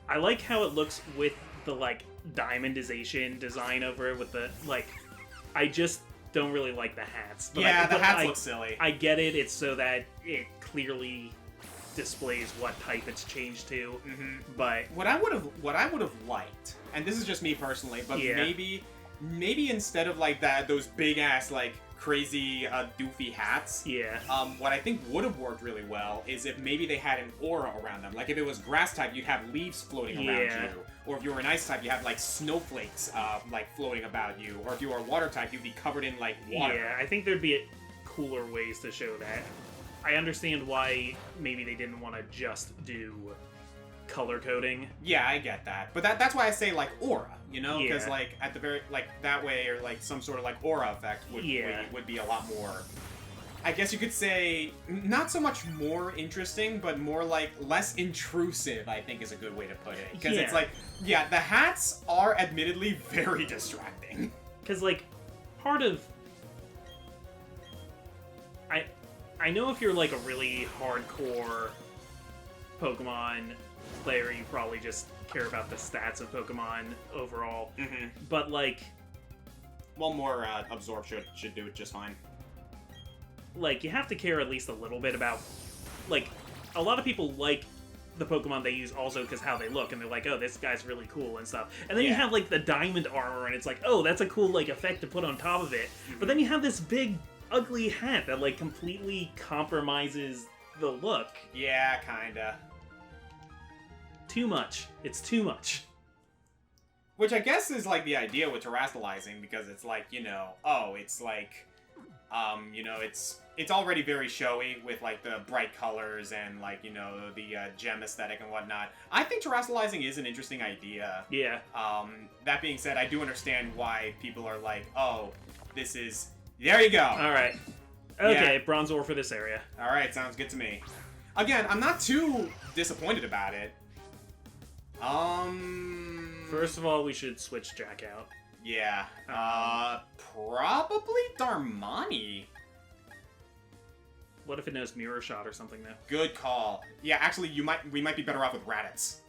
S1: I like how it looks with the, like, diamondization design over it with the, like, I just don't really like the hats. But
S2: yeah, the hats look silly.
S1: I get it. It's so that it clearly displays what type it's changed to.
S2: Mm-hmm.
S1: But
S2: what I would have liked, and this is just me personally, but
S1: Yeah.
S2: maybe instead of like those big ass like crazy doofy hats,
S1: yeah,
S2: what I think would have worked really well is if maybe they had an aura around them. Like if it was grass type, you'd have leaves floating around
S1: Yeah.
S2: you, or if you were an ice type, you have like snowflakes like floating about you, or if you were a water type, you'd be covered in like water.
S1: yeah, I think there'd be cooler ways to show that. I understand why maybe they didn't want to just do color coding.
S2: Yeah, I get that, but that's why I say like aura, you know, because
S1: Yeah.
S2: like at the very like that way, or like some sort of like aura effect would be a lot more. I guess you could say not so much more interesting, but more like less intrusive. I think is a good way to put it, because it's
S1: Yeah.
S2: like the hats are admittedly very distracting.
S1: Because, like, part of... I know if you're, like, a really hardcore Pokemon player, you probably just care about the stats of Pokemon overall.
S2: Mm-hmm.
S1: But, like...
S2: Well, more Absorb should do it just fine.
S1: Like, you have to care at least a little bit about... Like, a lot of people like the Pokemon they use also because how they look, and they're like, oh, this guy's really cool and stuff. And then you have, like, the diamond armor, and it's like, oh, that's a cool, like, effect to put on top of it.
S2: Mm-hmm.
S1: But then you have this big, ugly hat that, like, completely compromises the look.
S2: Yeah, kinda.
S1: Too much. It's too much.
S2: Which I guess is, like, the idea with Terastallizing, because it's like, you know, oh, it's like, you know, it's already very showy with, like, the bright colors and, like, you know, the gem aesthetic and whatnot. I think Terastallizing is an interesting idea.
S1: Yeah.
S2: That being said, I do understand why people are like, oh, this is... There you go!
S1: Alright. Okay, Bronzor for this area.
S2: Alright, sounds good to me. Again, I'm not too disappointed about it.
S1: First of all, we should switch Jack out.
S2: Yeah. Probably Darmani.
S1: What if it knows Mirror Shot or something, though?
S2: Good call. Yeah, actually, we might be better off with Raditz.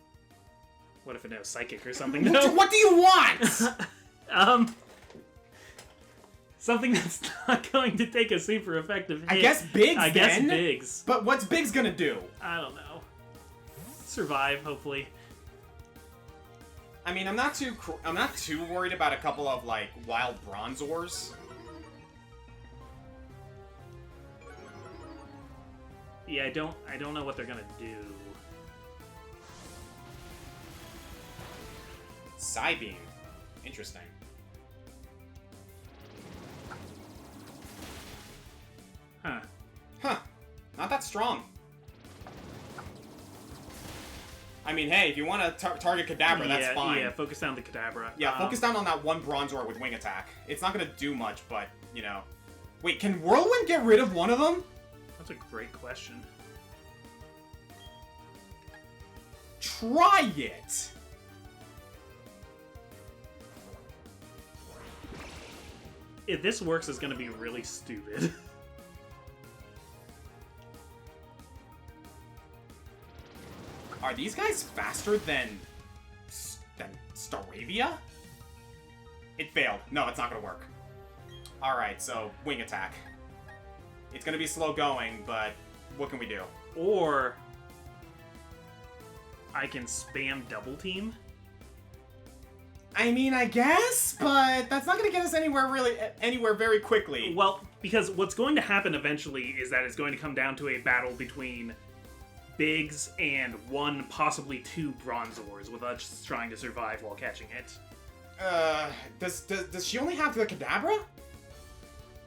S1: What if it knows Psychic or something, though?
S2: What do you want?
S1: Something that's not going to take a super effective hit.
S2: I guess Biggs,
S1: I guess Biggs.
S2: But what's Biggs gonna do?
S1: I don't know. Survive, hopefully.
S2: I mean, I'm not too worried about a couple of like wild Bronzors.
S1: Yeah, I don't know what they're gonna do.
S2: Psybeam. Interesting.
S1: Huh.
S2: Huh. Not that strong. I mean, hey, if you want to target Kadabra, that's fine.
S1: Yeah, focus down the Kadabra.
S2: Yeah, focus down on that one Bronzor with Wing Attack. It's not going to do much, but, you know. Wait, can Whirlwind get rid of one of them?
S1: That's a great question.
S2: Try it!
S1: If this works, it's going to be really stupid.
S2: Are these guys faster than Staravia? It failed. No, it's not gonna work. Alright, so Wing Attack. It's gonna be slow going, but what can we do?
S1: Or I can spam Double Team.
S2: I mean, I guess, but that's not gonna get us anywhere very quickly.
S1: Well, because what's going to happen eventually is that it's going to come down to a battle between Biggs and one, possibly two Bronzors, with us trying to survive while catching it.
S2: Does she only have the Kadabra?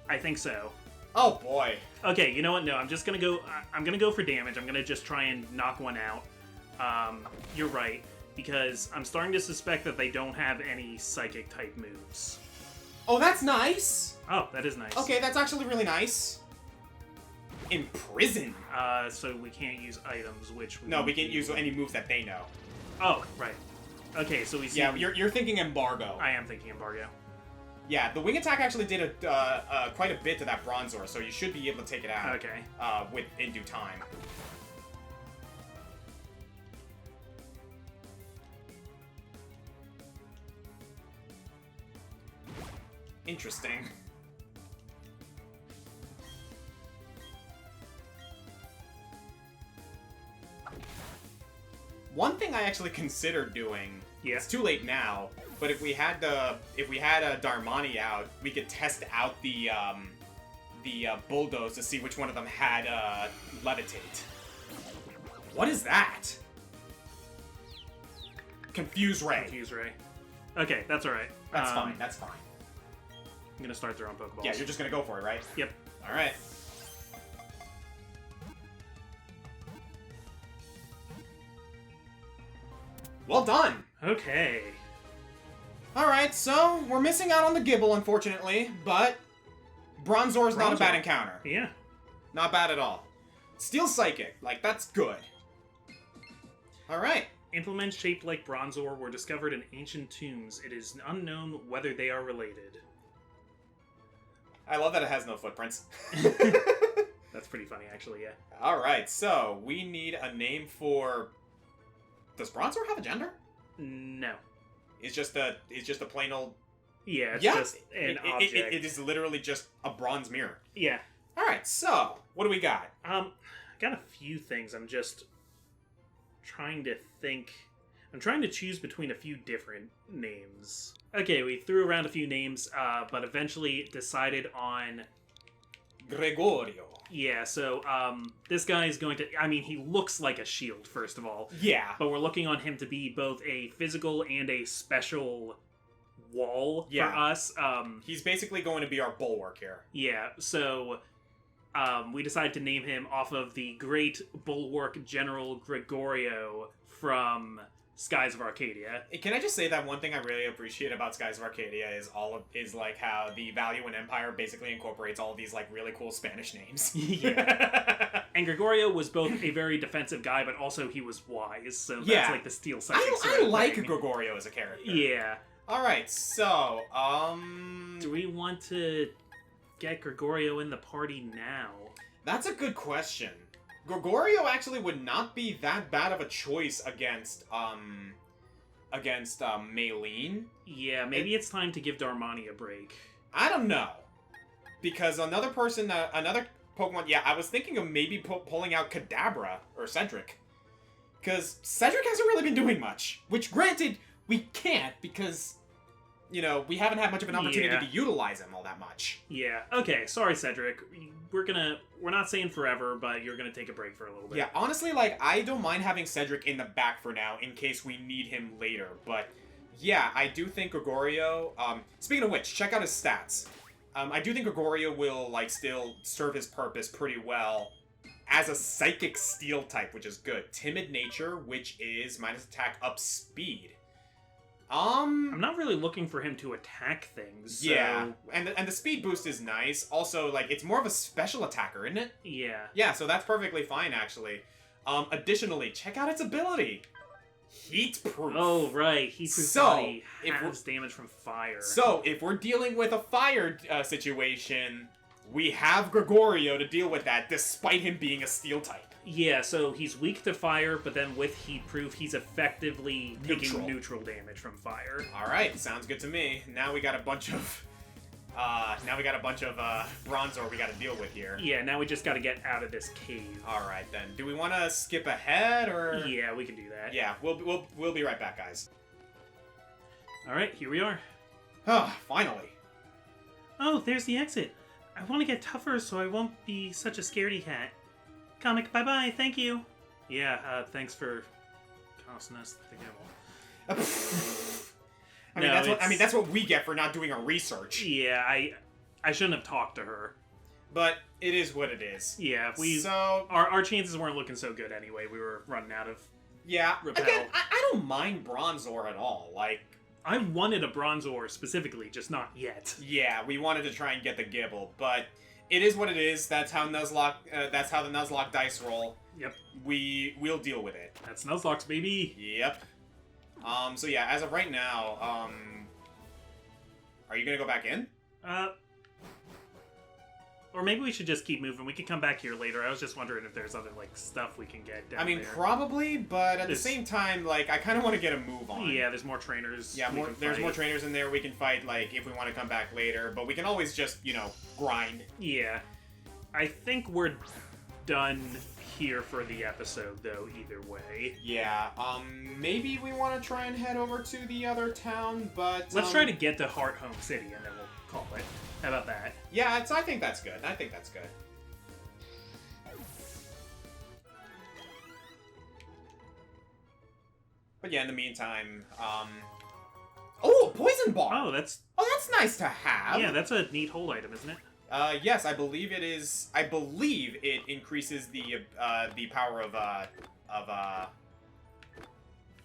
S1: I think so.
S2: Oh boy.
S1: Okay, you know what? No, I'm just gonna go. I'm gonna go for damage. I'm gonna just try and knock one out. You're right, because I'm starting to suspect that they don't have any psychic type moves.
S2: Oh, that's nice.
S1: Oh, that is nice.
S2: Okay, that's actually really nice. Imprison.
S1: So we can't use items, which
S2: we can't use any moves that they know.
S1: Oh, right. Okay, so we see.
S2: Yeah, you're thinking Embargo.
S1: I am thinking Embargo.
S2: Yeah, the Wing Attack actually did quite a bit to that Bronzor, so you should be able to take it out.
S1: Okay.
S2: In due time. Interesting. One thing I actually considered doing,
S1: Yeah.
S2: it's too late now, but if we had a Darmani out, we could test out the Bulldoze to see which one of them had Levitate. What is that? Confuse Ray.
S1: Confuse Ray. Okay, that's alright.
S2: That's fine, that's fine.
S1: I'm gonna start throwing Pokeballs.
S2: Yeah, you're just gonna go for it, right?
S1: Yep.
S2: Alright. Well done!
S1: Okay.
S2: Alright, so we're missing out on the Gible, unfortunately, but Bronzor's not a bad encounter.
S1: Yeah.
S2: Not bad at all. Steel Psychic, like, that's good. Alright.
S1: Implements shaped like Bronzor were discovered in ancient tombs. It is unknown whether they are related.
S2: I love that it has no footprints.
S1: That's pretty funny, actually, yeah.
S2: Alright, so we need a name for... Does Bronzor have a gender?
S1: No.
S2: It's just a plain old...
S1: Yeah, it's just an object.
S2: It is literally just a bronze mirror.
S1: Yeah.
S2: Alright, so, what do we got?
S1: I got a few things. I'm just trying to think. I'm trying to choose between a few different names. Okay, we threw around a few names, but eventually decided on...
S2: Gregorio.
S1: Yeah, so, this guy is going to... I mean, he looks like a shield, first of all.
S2: Yeah.
S1: But we're looking on him to be both a physical and a special wall for us.
S2: He's basically going to be our bulwark here.
S1: Yeah, so... we decided to name him off of the great bulwark General Gregorio from Skies of Arcadia.
S2: Can I just say that one thing I really appreciate about Skies of Arcadia is like how the Value and Empire basically incorporates all of these like really cool Spanish names.
S1: Yeah. And Gregorio was both a very defensive guy, but also he was wise, so that's like the steel psychic
S2: I like Gregorio as a character.
S1: Yeah.
S2: Alright, so,
S1: do we want to get Gregorio in the party now?
S2: That's a good question. Gregorio actually would not be that bad of a choice against Maylene.
S1: Yeah, maybe it's time to give Darmani a break.
S2: I don't know. Because another Pokemon... Yeah, I was thinking of maybe pulling out Kadabra or Cedric. Because Cedric hasn't really been doing much. Which, granted, we can't because... You know, we haven't had much of an opportunity to utilize him all that much.
S1: Yeah. Okay, sorry, Cedric. We're not saying forever, but you're gonna take a break for a little bit.
S2: Yeah, honestly, like, I don't mind having Cedric in the back for now, in case we need him later. But, yeah, I do think Gregorio... speaking of which, check out his stats. I do think Gregorio will, like, still serve his purpose pretty well as a Psychic Steel type, which is good. Timid Nature, which is minus attack up speed.
S1: I'm not really looking for him to attack things. So...
S2: Yeah, and the speed boost is nice. Also, like, it's more of a special attacker, isn't it?
S1: Yeah.
S2: Yeah, so that's perfectly fine, actually. Additionally, check out its ability. Heat Proof.
S1: Oh, right. Heat Proof body has damage from fire.
S2: So, if we're dealing with a fire situation, we have Gregorio to deal with that, despite him being a steel type.
S1: Yeah, so he's weak to fire, but then with Heat Proof, he's effectively taking neutral damage from fire.
S2: Alright, sounds good to me. Now we got a bunch of... Bronzor we gotta deal with here.
S1: Yeah, now we just gotta get out of this cave.
S2: Alright then. Do we wanna skip ahead, or...?
S1: Yeah, we can do that.
S2: Yeah, we'll be right back, guys.
S1: Alright, here we are.
S2: Ah, finally.
S1: Oh, there's the exit. I want to get tougher so I won't be such a scaredy cat. Comic, bye-bye, thank you. Yeah, thanks for costing us the Gible.
S2: That's what we get for not doing our research.
S1: Yeah, I shouldn't have talked to her.
S2: But it is what it is.
S1: Yeah, our chances weren't looking so good anyway. We were running out of repel.
S2: Again, I don't mind Bronzor at all. Like,
S1: I wanted a Bronzor specifically, just not yet.
S2: Yeah, we wanted to try and get the Gible, but it is what it is. That's how Nuzlocke. That's how the Nuzlocke dice roll.
S1: Yep.
S2: We'll deal with it.
S1: That's Nuzlocke's, baby.
S2: Yep. So yeah, as of right now, are you gonna go back in?
S1: Or maybe we should just keep moving. We could come back here later. I was just wondering if there's other, like, stuff we can get down there.
S2: Probably, but at the same time, like, I kind of want to get a move on.
S1: Yeah, there's more trainers.
S2: Yeah, there's more trainers in there we can fight, like, if we want to come back later. But we can always just, grind.
S1: Yeah. I think we're done here for the episode, though, either way.
S2: Yeah, maybe we want to try and head over to the other town, but...
S1: Let's try to get to Heart Home City, and then we'll call it. How about that?
S2: Yeah, I think that's good. I think that's good. But yeah, in the meantime, Oh, a poison bar!
S1: Oh, that's
S2: nice to have!
S1: Yeah, that's a neat hold item, isn't it?
S2: Yes, I believe it is. I believe it increases the power of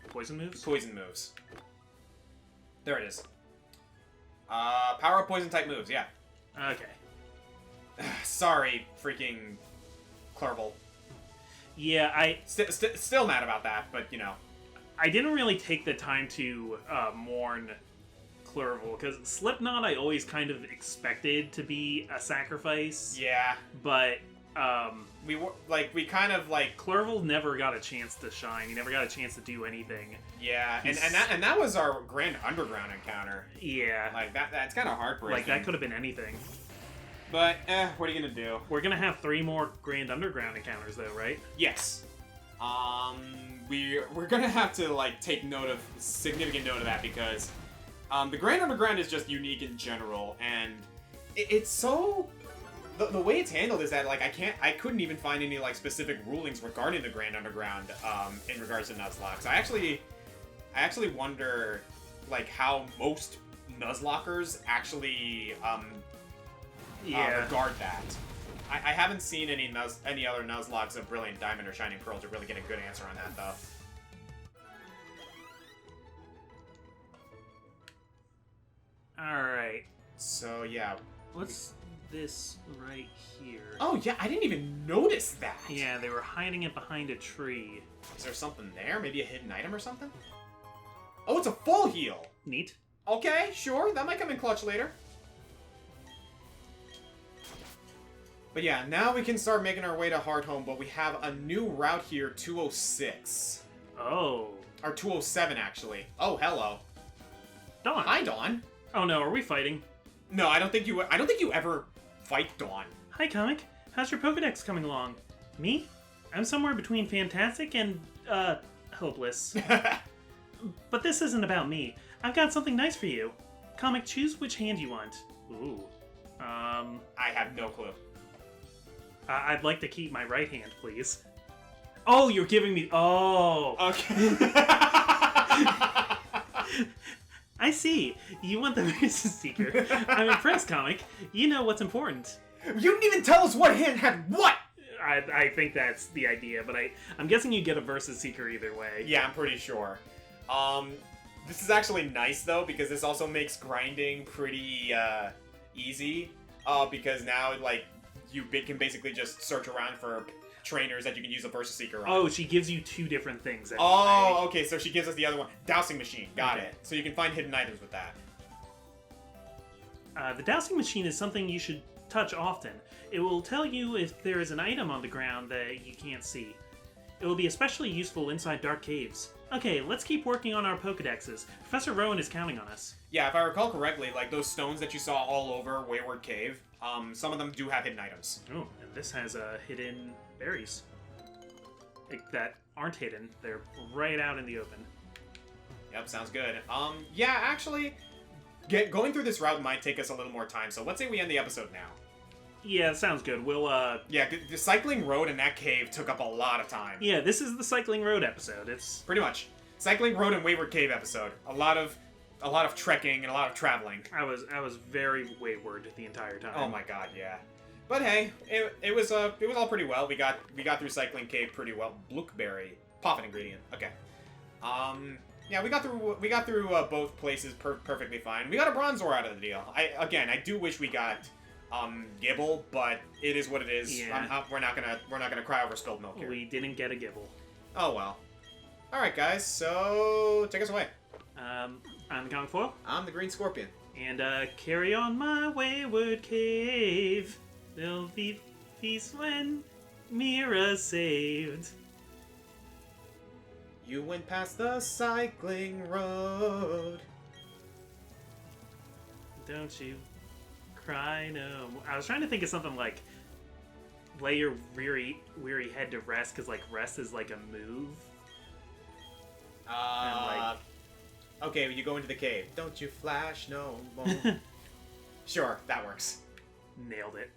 S1: Poison moves?
S2: poison moves. There it is. Power of poison type moves, yeah.
S1: Okay.
S2: Sorry, freaking Clerval.
S1: Yeah, I
S2: Still mad about that, but you know.
S1: I didn't really take the time to mourn Clerval, because Slipknot I always kind of expected to be a sacrifice.
S2: Yeah.
S1: But,
S2: we kind of like...
S1: Clerval never got a chance to shine. He never got a chance to do anything.
S2: Yeah, and that was our Grand Underground encounter.
S1: Yeah.
S2: Like, that's kind of heartbreaking.
S1: Like, that could have been anything.
S2: But, what are you gonna do?
S1: We're gonna have 3 more Grand Underground encounters, though, right?
S2: Yes. We're gonna have to, like, take significant note of that, because the Grand Underground is just unique in general, and it's so... The way it's handled is that, like, I couldn't even find any, like, specific rulings regarding the Grand Underground, in regards to Nuzlocke. So I actually wonder, like, how most Nuzlockers actually, regard that. I haven't seen any other Nuzlocks of Brilliant Diamond or Shining Pearl to really get a good answer on that, though.
S1: Alright.
S2: So, yeah.
S1: What's this right here?
S2: Oh, yeah, I didn't even notice that!
S1: Yeah, they were hiding it behind a tree.
S2: Is there something there? Maybe a hidden item or something? Oh, it's a full heal!
S1: Neat.
S2: Okay, sure, that might come in clutch later. But yeah, now we can start making our way to Heart Home, but we have a new route here, 206.
S1: Oh.
S2: Or 207, actually. Oh, hello.
S1: Dawn.
S2: Hi, Dawn.
S1: Oh no, are we fighting?
S2: No, I don't think you ever fight Dawn.
S1: Hi, Comic. How's your Pokedex coming along? Me? I'm somewhere between fantastic and, hopeless. But this isn't about me. I've got something nice for you. Comic, choose which hand you want. Ooh.
S2: I have no clue.
S1: I'd like to keep my right hand, please. Oh, you're giving me... Oh!
S2: Okay.
S1: I see. You want the Versus Seeker. I'm impressed, Comic. You know what's important.
S2: You didn't even tell us what hand had what!
S1: I think that's the idea, but I'm guessing you get a Versus Seeker either way.
S2: Yeah, I'm pretty sure. This is actually nice, though, because this also makes grinding pretty, easy. Because now, like, you can basically just search around for trainers that you can use a Versus Seeker on.
S1: Oh, she gives you 2 different things anyway.
S2: Oh, okay, so she gives us the other one. Dowsing Machine, got it. So you can find hidden items with that.
S1: The Dowsing Machine is something you should touch often. It will tell you if there is an item on the ground that you can't see. It will be especially useful inside dark caves. Okay, let's keep working on our Pokedexes. Professor Rowan is counting on us.
S2: Yeah, if I recall correctly, like those stones that you saw all over Wayward Cave, some of them do have hidden items.
S1: Oh, and this has hidden berries. Like, that aren't hidden. They're right out in the open.
S2: Yep, sounds good. Yeah, actually, going through this route might take us a little more time, so let's say we end the episode now.
S1: Yeah, sounds good. We'll,
S2: Yeah, the cycling road in that cave took up a lot of time.
S1: Yeah, this is the Cycling Road episode. It's...
S2: Pretty much. Cycling road and Wayward Cave episode. A lot of trekking and a lot of traveling.
S1: I was very wayward the entire time.
S2: Oh my god, yeah. But hey, it was all pretty well. We got through Cycling Cave pretty well. Blueberry, Poffin ingredient. Okay. Yeah, we got through both places perfectly fine. We got a Bronzor out of the deal. I do wish we got Gible, but it is what it is.
S1: Yeah.
S2: We're not gonna cry over spilled milk here.
S1: We didn't get a Gible.
S2: Oh well. All right, guys. So take us away.
S1: I'm the Comic Foil.
S2: I'm the Green Scorpion.
S1: And carry on my wayward cave. There'll be peace when Mira's saved.
S2: You went past the cycling road.
S1: Don't you cry no more. I was trying to think of something like lay your weary head to rest, because, like, rest is, like, a move.
S2: Okay, you go into the cave. Don't you flash no more. Sure, that works.
S1: Nailed it.